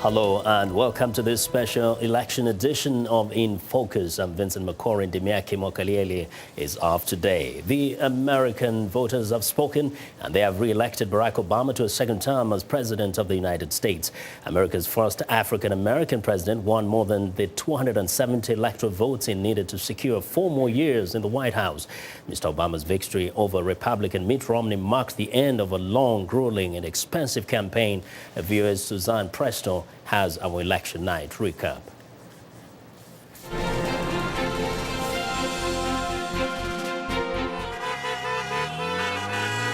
Hello and welcome to this special election edition of In Focus. I'm Vincent Makori. Dimiaki Mokalieli is off today. The American voters have spoken and they have re-elected Barack Obama to a second term as President of the United States. America's first African-American president won more than the 270 electoral votes he needed to secure 4 more years in the White House. Mr. Obama's victory over Republican Mitt Romney marks the end of a long, grueling and expensive campaign. Viewers Suzanne Presto has our election night recap.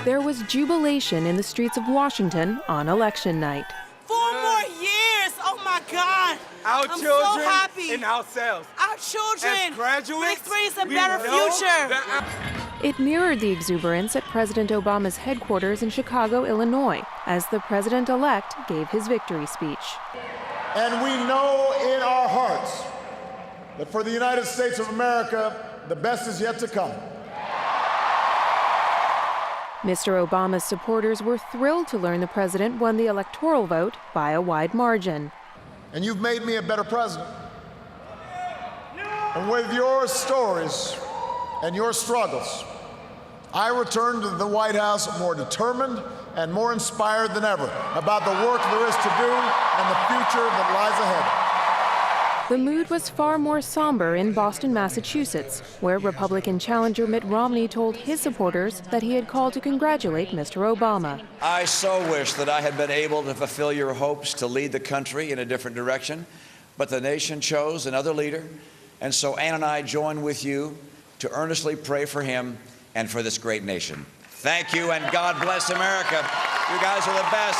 There was jubilation in the streets of Washington on election night. 4 more years! Oh my God! Our I'm children so happy. and ourselves. Our children As graduates, will experience a we better know future. It mirrored the exuberance at President Obama's headquarters in Chicago, Illinois, as the president-elect gave his victory speech. And we know in our hearts that for the United States of America, the best is yet to come. Mr. Obama's supporters were thrilled to learn the president won the electoral vote by a wide margin. And you've made me a better president. And with your stories and your struggles, I return to the White House more determined and more inspired than ever about the work there is to do and the future that lies ahead. The mood was far more somber in Boston, Massachusetts, where Republican challenger Mitt Romney told his supporters that he had called to congratulate Mr. Obama. I so wish that I had been able to fulfill your hopes to lead the country in a different direction, but the nation chose another leader, and so Ann and I join with you to earnestly pray for him and for this great nation. Thank you, and God bless America. You guys are the best.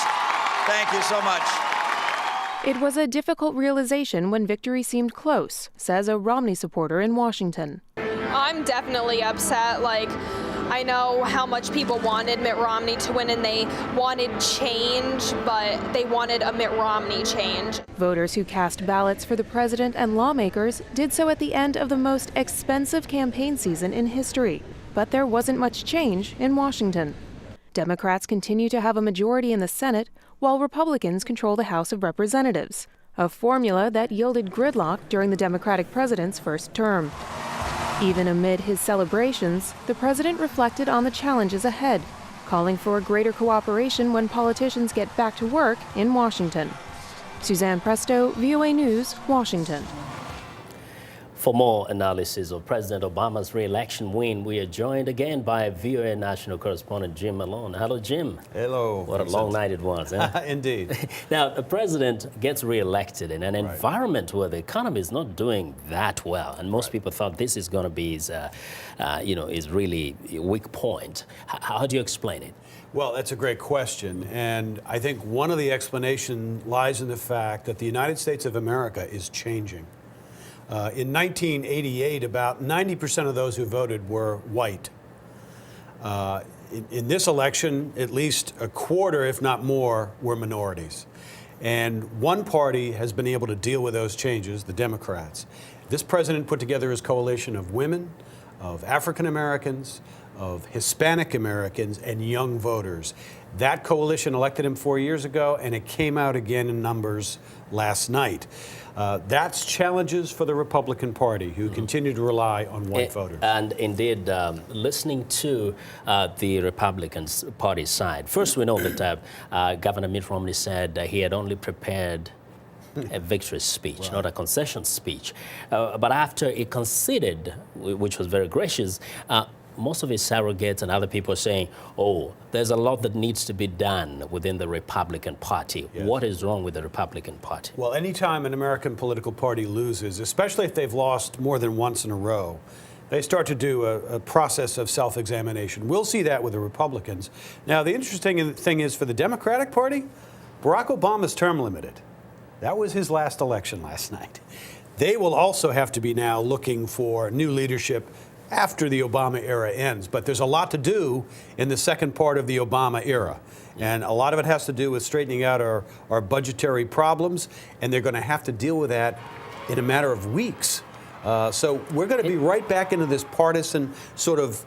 Thank you so much. It was a difficult realization when victory seemed close, says a Romney supporter in Washington. I'm definitely upset. I know how much people wanted Mitt Romney to win and they wanted change, but they wanted a Mitt Romney change. Voters who cast ballots for the president and lawmakers did so at the end of the most expensive campaign season in history. But there wasn't much change in Washington. Democrats continue to have a majority in the Senate, while Republicans control the House of Representatives, a formula that yielded gridlock during the Democratic president's first term. Even amid his celebrations, the president reflected on the challenges ahead, calling for a greater cooperation when politicians get back to work in Washington. Suzanne Presto, VOA News, Washington. For more analysis of President Obama's re-election win, we are joined again by VOA national correspondent Jim Malone. Hello, Jim. Hello. What Vincent. A long night it was, huh? Indeed. Now, the president gets re-elected in an environment where the economy is not doing that well, and most people thought this is going to be his really weak point. How do you explain it? Well, that's a great question, and I think one of the explanations lies in the fact that the United States of America is changing. In 1988, about 90% of those who voted were white. In this election, at least a quarter, if not more, were minorities. And one party has been able to deal with those changes, the Democrats. This president put together his coalition of women, of African Americans, of Hispanic Americans, and young voters. That coalition elected him 4 years ago, and it came out again in numbers last night. That's challenges for the Republican Party, who continue to rely on white voters. And indeed, listening to the Republican Party side, first we know that Governor Mitt Romney said he had only prepared a victory speech, not a concession speech. But after he conceded, which was very gracious, most of his surrogates and other people are saying, oh, there's a lot that needs to be done within the Republican Party. Yes. What is wrong with the Republican Party? Well, anytime an American political party loses, especially if they've lost more than once in a row, they start to do a process of self-examination. We'll see that with the Republicans. Now, the interesting thing is for the Democratic Party, Barack Obama's term limited. That was his last election last night. They will also have to be now looking for new leadership after the Obama era ends. But there's a lot to do in the second part of the Obama era. And a lot of it has to do with straightening out our budgetary problems, and they're going to have to deal with that in a matter of weeks. So we're going to be right back into this partisan sort of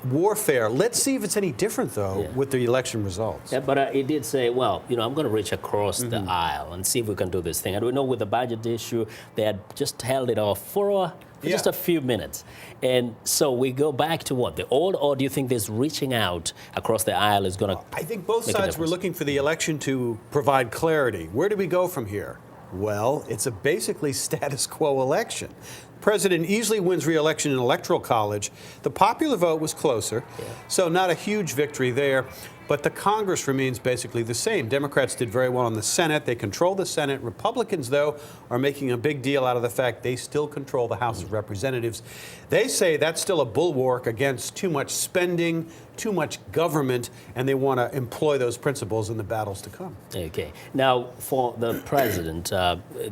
warfare. Let's see if it's any different, though, with the election results. Yeah, but it did say, well, I'm going to reach across the aisle and see if we can do this thing. And we know with the budget issue, they had just held it off for just a few minutes. And so we go back to what? The old, or do you think this reaching out across the aisle is going to I think both sides were looking for the election to provide clarity. Where do we go from here? Well, it's a basically status quo election. The president easily wins re-election in Electoral College. The popular vote was closer, so not a huge victory there. But the Congress remains basically the same. Democrats did very well in the Senate. They control the Senate. Republicans, though, are making a big deal out of the fact they still control the House of Representatives. They say that's still a bulwark against too much spending, too much government, and they want to employ those principles in the battles to come. Okay. Now, for the president,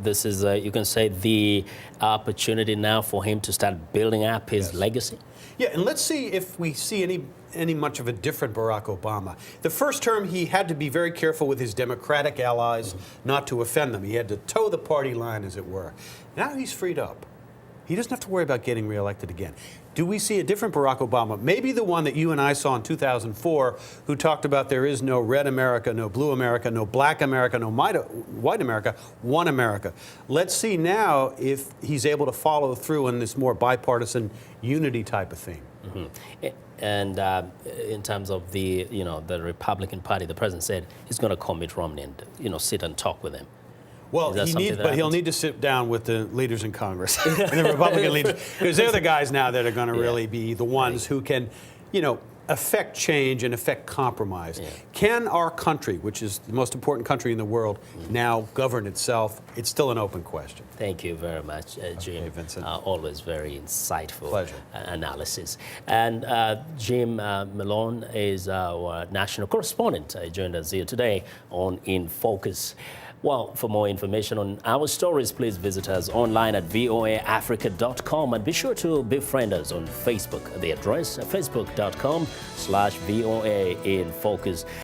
this is, you can say, the opportunity now for him to start building up his legacy? Yeah, and let's see if we see any much of a different Barack Obama. The first term, he had to be very careful with his Democratic allies not to offend them. He had to toe the party line, as it were. Now he's freed up. He doesn't have to worry about getting reelected again. Do we see a different Barack Obama? Maybe the one that you and I saw in 2004, who talked about there is no red America, no blue America, no black America, no white America, one America. Let's see now if he's able to follow through on this more bipartisan unity type of thing. And in terms of the the Republican Party, the president said he's going to call Mitt Romney and sit and talk with him. Well, he'll need to sit down with the leaders in Congress and the Republican leaders, because they're the guys now that are going to really be the ones who can, affect change and affect compromise. Yeah. Can our country, which is the most important country in the world, now govern itself? It's still an open question. Thank you very much, Jim. Okay, Vincent. Always very insightful analysis. And Jim Malone is our national correspondent. He joined us here today on In Focus. Well, for more information on our stories, please visit us online at voaafrica.com, and be sure to befriend us on Facebook. The address, facebook.com/VOA in Focus.